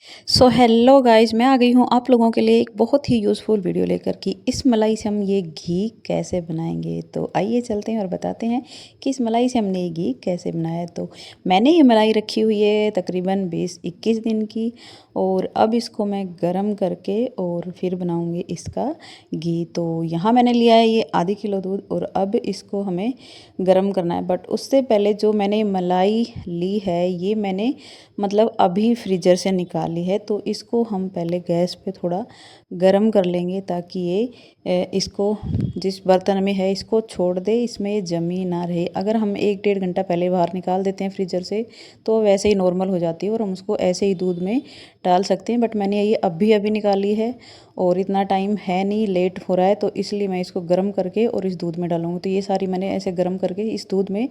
So hello guys, मैं आ गई हूँ आप लोगों के लिए एक बहुत ही यूज़फुल वीडियो लेकर कि इस मलाई से हम ये घी कैसे बनाएंगे। तो आइए चलते हैं और बताते हैं कि इस मलाई से हमने ये घी कैसे बनाया है। तो मैंने ये मलाई रखी हुई है तकरीबन 20-21 दिन की, और अब इसको मैं गरम करके और फिर बनाऊंगी इसका घी। तो यहाँ मैंने लिया है ये आधी किलो दूध, और अब इसको हमें गरम करना है। बट उससे पहले जो मैंने मलाई ली है ये मैंने मतलब अभी फ्रीजर से निकाली है, तो इसको हम पहले गैस पे थोड़ा गरम कर लेंगे ताकि ये इसको जिस बर्तन में है इसको छोड़ दे, इसमें ये जमी ना रहे। अगर हम 1-1.5 घंटा पहले बाहर निकाल देते हैं फ्रीजर से तो वैसे ही नॉर्मल हो जाती है और हम उसको ऐसे ही दूध में डाल सकते हैं। बट मैंने ये अभी अभी निकाली है और इतना टाइम है नहीं, लेट हो रहा है, तो इसलिए मैं इसको गर्म करके और इस दूध में डालूंगी। तो ये सारी मैंने ऐसे गर्म करके इस दूध में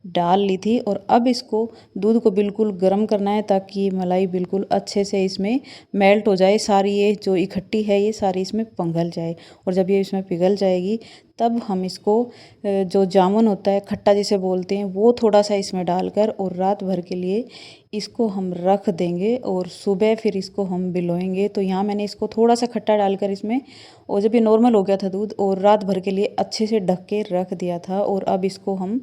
डाल ली थी, और अब इसको दूध को बिल्कुल गर्म करना है ताकि ये मलाई बिल्कुल अच्छे से इसमें मेल्ट हो जाए, सारी ये जो इकट्ठी है ये सारी इसमें पिघल जाए। और जब ये इसमें पिघल जाएगी तब हम इसको जो जामुन होता है, खट्टा जिसे बोलते हैं, वो थोड़ा सा इसमें डालकर और रात भर के लिए इसको हम रख देंगे, और सुबह फिर इसको हम भिगोएंगे। तो यहाँ मैंने इसको थोड़ा सा खट्टा डालकर इसमें, और जब ये नॉर्मल हो गया था दूध, और रात भर के लिए अच्छे से ढक के रख दिया था। और अब इसको हम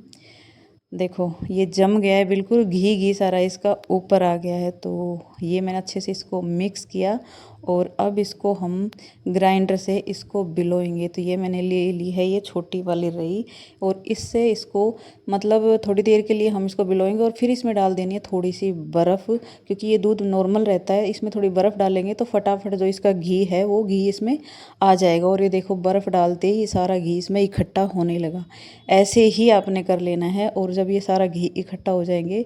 देखो ये जम गया है, बिल्कुल घी घी सारा इसका ऊपर आ गया है। तो ये मैंने अच्छे से इसको मिक्स किया, और अब इसको हम ग्राइंडर से इसको बिलोएंगे। तो ये मैंने ले ली है ये छोटी वाली रही, और इससे इसको मतलब थोड़ी देर के लिए हम इसको बिलोएंगे, और फिर इसमें डाल देनी है थोड़ी सी बर्फ़, क्योंकि ये दूध नॉर्मल रहता है, इसमें थोड़ी बर्फ़ डालेंगे तो फटाफट जो इसका घी है वो घी इसमें आ जाएगा। और ये देखो बर्फ़ डालते ही सारा घी इसमें इकट्ठा होने लगा। ऐसे ही आपने कर लेना है, और जब ये सारा घी इकट्ठा हो जाएंगे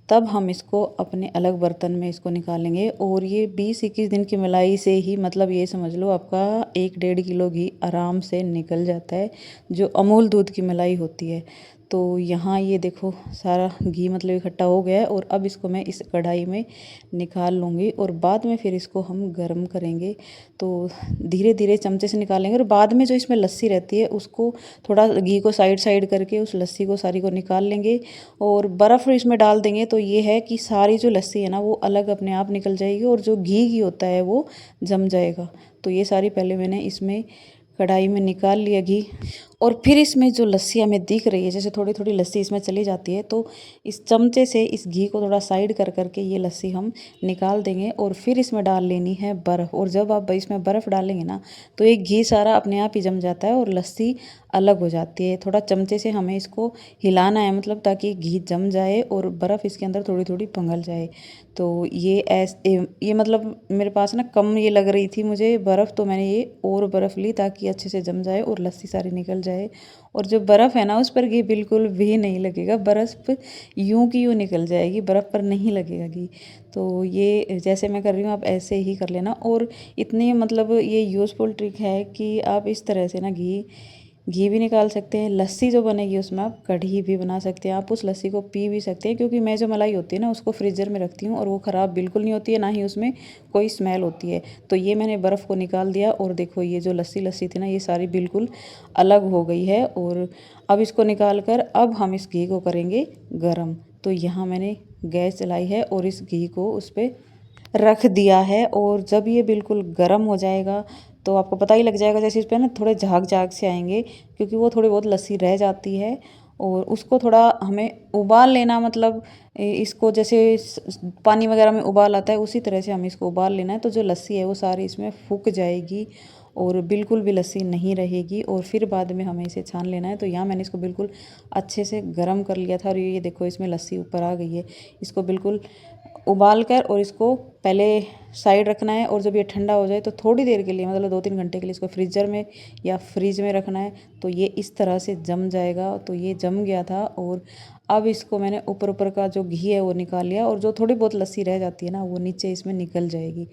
तब हम इसको अपने अलग बर्तन में इसको निकालेंगे। और ये 20-21 दिन की मलाई से ही मतलब ये समझ लो आपका 1-1.5 किलो घी आराम से निकल जाता है, जो अमूल दूध की मलाई होती है। तो यहाँ ये देखो सारा घी मतलब इकट्ठा हो गया है, और अब इसको मैं इस कढ़ाई में निकाल लूँगी, और बाद में फिर इसको हम गर्म करेंगे। तो धीरे धीरे चमचे से निकालेंगे, और बाद में जो इसमें लस्सी रहती है उसको थोड़ा घी को साइड साइड करके उस लस्सी को सारी को निकाल लेंगे, और बर्फ़ इसमें डाल देंगे। तो ये है कि सारी जो लस्सी है ना वो अलग अपने आप निकल जाएगी, और जो घी घी होता है वो जम जाएगा। तो ये सारी पहले मैंने इसमें कढ़ाई में निकाल लिया घी, और फिर इसमें जो लस्सी हमें दिख रही है, जैसे थोड़ी थोड़ी लस्सी इसमें चली जाती है, तो इस चमचे से इस घी को थोड़ा साइड कर करके ये लस्सी हम निकाल देंगे, और फिर इसमें डाल लेनी है बर्फ़। और जब आप इसमें बर्फ़ डालेंगे ना तो ये घी सारा अपने आप ही जम जाता है और लस्सी अलग हो जाती है। थोड़ा चमचे से हमें इसको हिलाना है, मतलब ताकि घी जम जाए और बर्फ़ इसके अंदर थोड़ी थोड़ी पिघल जाए। तो ये मतलब मेरे पास ना कम ये लग रही थी मुझे बर्फ़, तो मैंने ये और बर्फ़ ली ताकि अच्छे से जम जाए और लस्सी सारी निकल जाए। और जो बर्फ़ है ना उस पर घी बिल्कुल भी नहीं लगेगा, बर्फ़ यूं की यूं निकल जाएगी, बर्फ़ पर नहीं लगेगा घी। तो ये जैसे मैं कर रही हूँ आप ऐसे ही कर लेना। और इतनी मतलब ये यूज़फुल ट्रिक है कि आप इस तरह से ना घी घी भी निकाल सकते हैं। लस्सी जो बनेगी उसमें आप कढ़ी भी बना सकते हैं, आप उस लस्सी को पी भी सकते हैं, क्योंकि मैं जो मलाई होती है ना उसको फ्रीज़र में रखती हूँ और वो ख़राब बिल्कुल नहीं होती है, ना ही उसमें कोई स्मेल होती है। तो ये मैंने बर्फ़ को निकाल दिया, और देखो ये जो लस्सी लस्सी थी ना ये सारी बिल्कुल अलग हो गई है। और अब इसको निकाल कर अब हम इस घी को करेंगे गरम। तो यहाँ मैंने गैस जलाई है और इस घी को उस पर रख दिया है, और जब ये बिल्कुल गर्म हो जाएगा तो आपको पता ही लग जाएगा, जैसे इस पर ना थोड़े झाग झाग से आएंगे, क्योंकि वो थोड़ी बहुत लस्सी रह जाती है। और उसको थोड़ा हमें उबाल लेना, मतलब इसको जैसे पानी वगैरह में उबाल आता है उसी तरह से हमें इसको उबाल लेना है। तो जो लस्सी है वो सारी इसमें फूक जाएगी और बिल्कुल भी लस्सी नहीं रहेगी, और फिर बाद में हमें इसे छान लेना है। तो यहाँ मैंने इसको बिल्कुल अच्छे से गर्म कर लिया था, और ये देखो इसमें लस्सी ऊपर आ गई है। इसको बिल्कुल उबाल कर और इसको पहले साइड रखना है, और जब ये ठंडा हो जाए तो थोड़ी देर के लिए मतलब 2-3 घंटे के लिए इसको फ्रीज़र में या फ्रिज में रखना है। तो ये इस तरह से जम जाएगा। तो ये जम गया था, और अब इसको मैंने ऊपर ऊपर का जो घी है वो निकाल लिया, और जो थोड़ी बहुत लस्सी रह जाती है ना वो नीचे इसमें निकल जाएगी।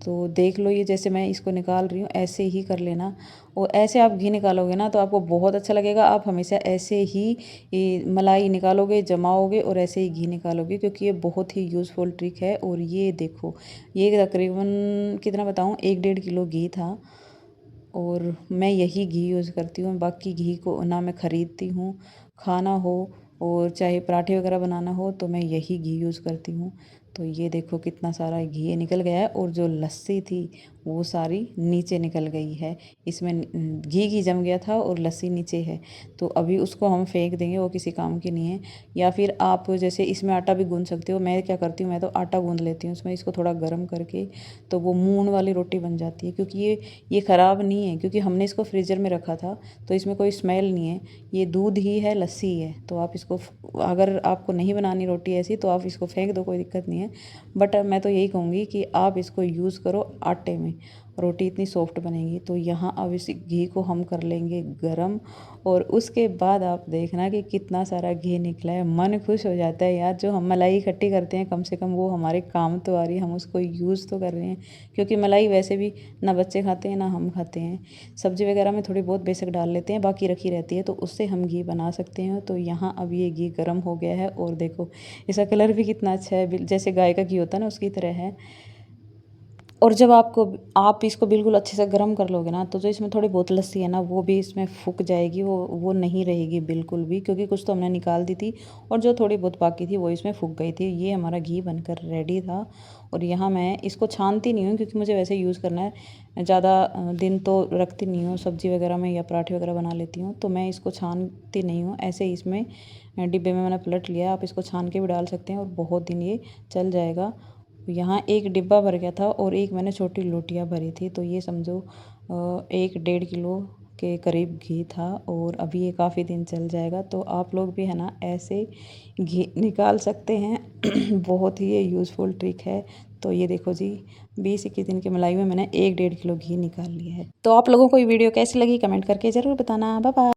तो देख लो ये जैसे मैं इसको निकाल रही हूँ ऐसे ही कर लेना। और ऐसे आप घी निकालोगे ना तो आपको बहुत अच्छा लगेगा। आप हमेशा ऐसे ही ये मलाई निकालोगे, जमाओगे और ऐसे ही घी निकालोगे, क्योंकि ये बहुत ही यूज़फुल ट्रिक है। और ये देखो ये तकरीबन कितना बताऊँ 1-1.5 किलो घी था, और मैं यही घी यूज़ करती हूँ। बाकी घी को ना मैं ख़रीदती हूँ, खाना हो और चाहे पराठे वगैरह बनाना हो तो मैं यही घी यूज़ करती हूँ। तो ये देखो कितना सारा घी निकल गया है और जो लस्सी थी वो सारी नीचे निकल गई है। इसमें घी घी जम गया था और लस्सी नीचे है, तो अभी उसको हम फेंक देंगे, वो किसी काम की नहीं है। या फिर आप जैसे इसमें आटा भी गूंद सकते हो। मैं क्या करती हूँ, मैं तो आटा गूंद लेती हूँ उसमें, इसको थोड़ा गर्म करके, तो वो मून वाली रोटी बन जाती है। क्योंकि ये ख़राब नहीं है, क्योंकि हमने इसको फ्रीज़र में रखा था, तो इसमें कोई स्मेल नहीं है। ये दूध ही है, लस्सी है। तो आप इसको, अगर आपको नहीं बनानी रोटी ऐसी, तो आप इसको फेंक दो, कोई दिक्कत नहीं है। बट मैं तो यही कहूँगी कि आप इसको यूज़ करो आटे में, रोटी इतनी सॉफ्ट बनेगी। तो यहाँ अब इस घी को हम कर लेंगे गरम, और उसके बाद आप देखना कि कितना सारा घी निकला है। मन खुश हो जाता है यार। जो हम मलाई इकट्ठी करते हैं, कम से कम वो हमारे काम तो आ रही है, हम उसको यूज़ तो कर रहे हैं। क्योंकि मलाई वैसे भी ना बच्चे खाते हैं ना हम खाते हैं। सब्ज़ी वगैरह में थोड़ी बहुत बेशक डाल लेते हैं, बाकी रखी रहती है, तो उससे हम घी बना सकते हैं। तो यहाँ अब ये घी गर्म हो गया है, और देखो इसका कलर भी कितना अच्छा है, जैसे गाय का घी होता है ना, उसकी तरह है। और जब आप इसको बिल्कुल अच्छे से गर्म कर लोगे ना, तो जो इसमें थोड़ी बहुत लस्सी है ना, वो भी इसमें फूक जाएगी, वो नहीं रहेगी बिल्कुल भी, क्योंकि कुछ तो हमने निकाल दी थी, और जो थोड़ी बहुत बाकी थी वो इसमें फूक गई थी। ये हमारा घी बनकर रेडी था। और यहाँ मैं इसको छानती नहीं हूँ, क्योंकि मुझे वैसे यूज़ करना है। ज़्यादा दिन तो रखती नहीं हूँ, सब्ज़ी वगैरह में या पराठे वगैरह बना लेती हूँ, तो मैं इसको छानती नहीं हूँ। ऐसे ही इसमें डिब्बे में मैंने पलट लिया। आप इसको छान के भी डाल सकते हैं, और बहुत दिन ये चल जाएगा। यहाँ एक डिब्बा भर गया था, और एक मैंने छोटी लोटियाँ भरी थी, तो ये समझो 1-1.5 किलो के करीब घी था, और अभी ये काफ़ी दिन चल जाएगा। तो आप लोग भी है ना ऐसे घी निकाल सकते हैं। बहुत ही ये यूज़फुल ट्रिक है। तो ये देखो जी, 20-21 दिन की मलाई में मैंने 1-1.5 किलो घी निकाल लिया है। तो आप लोगों को ये वीडियो कैसी लगी कमेंट करके ज़रूर बताना। Bye bye.